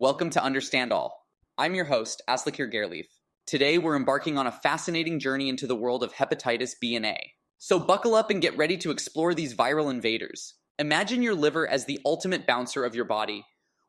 Welcome to Understand All. I'm your host, Aslekeir Gairleif. Today we're embarking on a fascinating journey into the world of hepatitis B and A. So buckle up and get ready to explore these viral invaders. Imagine your liver as the ultimate bouncer of your body,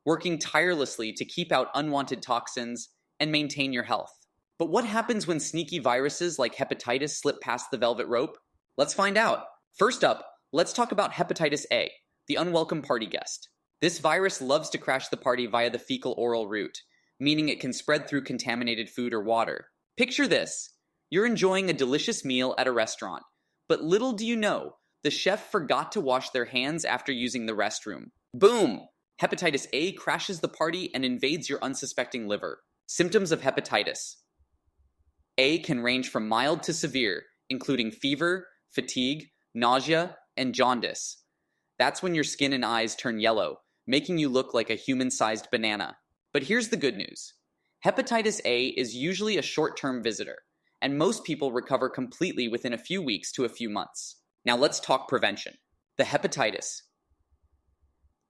working tirelessly to keep out unwanted toxins and maintain your health. But what happens when sneaky viruses like hepatitis slip past the velvet rope? Let's find out. First up, let's talk about hepatitis A, the unwelcome party guest. This virus loves to crash the party via the fecal-oral route, meaning it can spread through contaminated food or water. Picture this. You're enjoying a delicious meal at a restaurant, but little do you know, the chef forgot to wash their hands after using the restroom. Boom! Hepatitis A crashes the party and invades your unsuspecting liver. Symptoms of hepatitis A can range from mild to severe, including fever, fatigue, nausea, and jaundice. That's when your skin and eyes turn yellow, making you look like a human-sized banana. But here's the good news. Hepatitis A is usually a short-term visitor, and most people recover completely within a few weeks to a few months. Now let's talk prevention. The hepatitis.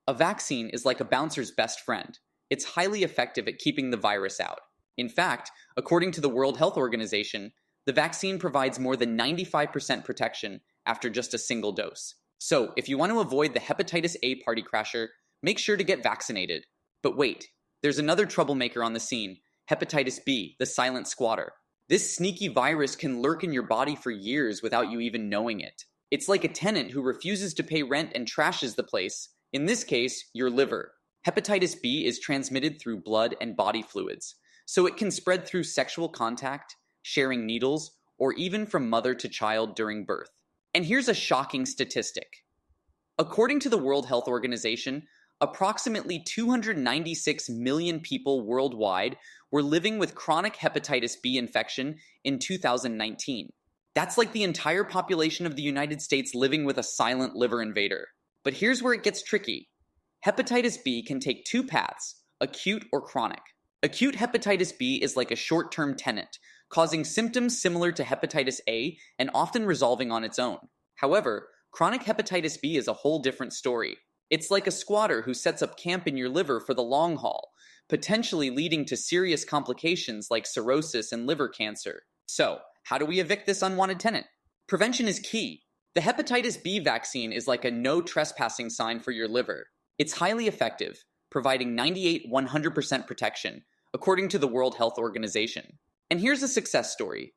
A vaccine is like a bouncer's best friend. It's highly effective at keeping the virus out. In fact, according to the World Health Organization, the vaccine provides more than 95% protection after just a single dose. So, if you want to avoid the hepatitis A party crasher, make sure to get vaccinated. But wait, there's another troublemaker on the scene, hepatitis B, the silent squatter. This sneaky virus can lurk in your body for years without you even knowing it. It's like a tenant who refuses to pay rent and trashes the place, in this case, your liver. Hepatitis B is transmitted through blood and body fluids, so it can spread through sexual contact, sharing needles, or even from mother to child during birth. And here's a shocking statistic. According to the World Health Organization, approximately 296 million people worldwide were living with chronic hepatitis B infection in 2019. That's like the entire population of the United States living with a silent liver invader. But here's where it gets tricky. Hepatitis B can take two paths, acute or chronic. Acute hepatitis B is like a short-term tenant, causing symptoms similar to hepatitis A and often resolving on its own. However, chronic hepatitis B is a whole different story. It's like a squatter who sets up camp in your liver for the long haul, potentially leading to serious complications like cirrhosis and liver cancer. So, how do we evict this unwanted tenant? Prevention is key. The hepatitis B vaccine is like a no trespassing sign for your liver. It's highly effective, providing 98-100% protection, according to the World Health Organization. And here's a success story.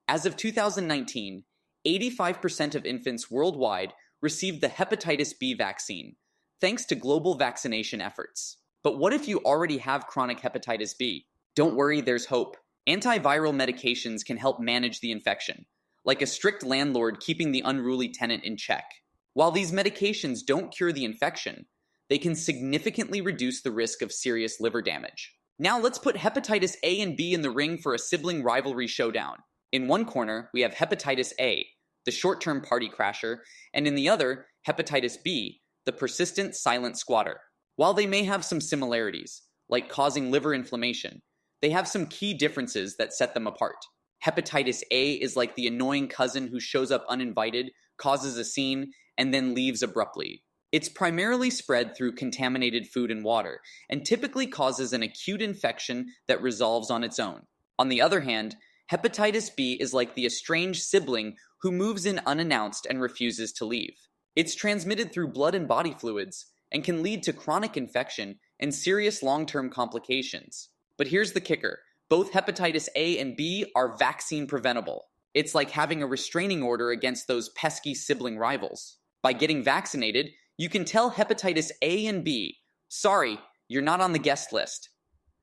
As of 2019, 85% of infants worldwide received the hepatitis B vaccine, thanks to global vaccination efforts. But what if you already have chronic hepatitis B? Don't worry, there's hope. Antiviral medications can help manage the infection, like a strict landlord keeping the unruly tenant in check. While these medications don't cure the infection, they can significantly reduce the risk of serious liver damage. Now let's put hepatitis A and B in the ring for a sibling rivalry showdown. In one corner, we have hepatitis A, the short-term party crasher, and in the other, hepatitis B, the persistent silent squatter. While they may have some similarities, like causing liver inflammation, they have some key differences that set them apart. Hepatitis A is like the annoying cousin who shows up uninvited, causes a scene, and then leaves abruptly. It's primarily spread through contaminated food and water, and typically causes an acute infection that resolves on its own. On the other hand, hepatitis B is like the estranged sibling who moves in unannounced and refuses to leave. It's transmitted through blood and body fluids, and can lead to chronic infection and serious long-term complications. But here's the kicker. Both hepatitis A and B are vaccine preventable. It's like having a restraining order against those pesky sibling rivals. By getting vaccinated, you can tell hepatitis A and B, sorry, you're not on the guest list.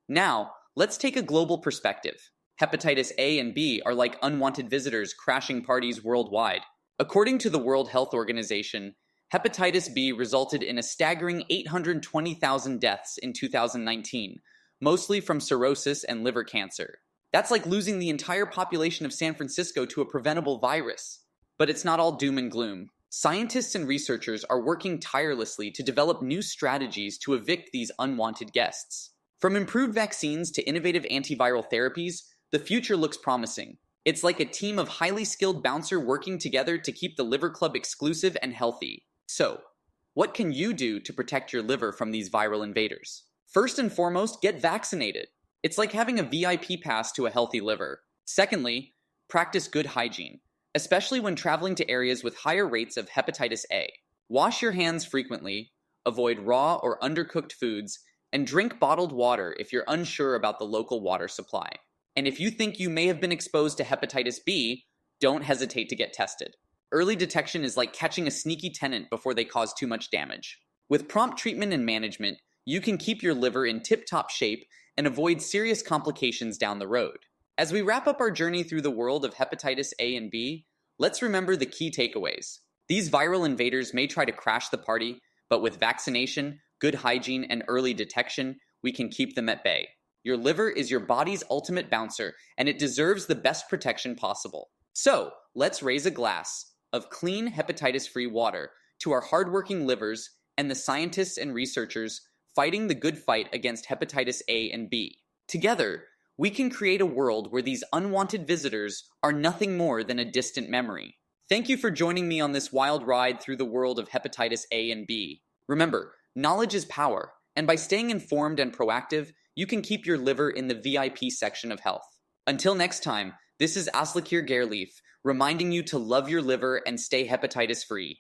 Now, let's take a global perspective. Hepatitis A and B are like unwanted visitors crashing parties worldwide. According to the World Health Organization, hepatitis B resulted in a staggering 820,000 deaths in 2019, mostly from cirrhosis and liver cancer. That's like losing the entire population of San Francisco to a preventable virus. But it's not all doom and gloom. Scientists and researchers are working tirelessly to develop new strategies to evict these unwanted guests. From improved vaccines to innovative antiviral therapies, the future looks promising. It's like a team of highly skilled bouncers working together to keep the Liver Club exclusive and healthy. So, what can you do to protect your liver from these viral invaders? First and foremost, get vaccinated. It's like having a VIP pass to a healthy liver. Secondly, practice good hygiene, especially when traveling to areas with higher rates of hepatitis A. Wash your hands frequently, avoid raw or undercooked foods, and drink bottled water if you're unsure about the local water supply. And if you think you may have been exposed to hepatitis B, don't hesitate to get tested. Early detection is like catching a sneaky tenant before they cause too much damage. With prompt treatment and management, you can keep your liver in tip-top shape and avoid serious complications down the road. As we wrap up our journey through the world of hepatitis A and B, let's remember the key takeaways. These viral invaders may try to crash the party, but with vaccination, good hygiene, and early detection, we can keep them at bay. Your liver is your body's ultimate bouncer, and it deserves the best protection possible. So, let's raise a glass of clean, hepatitis-free water to our hardworking livers and the scientists and researchers fighting the good fight against hepatitis A and B. Together, we can create a world where these unwanted visitors are nothing more than a distant memory. Thank you for joining me on this wild ride through the world of hepatitis A and B. Remember, knowledge is power, and by staying informed and proactive, you can keep your liver in the VIP section of health. Until next time, this is Aslekeir Gairleif, reminding you to love your liver and stay hepatitis-free.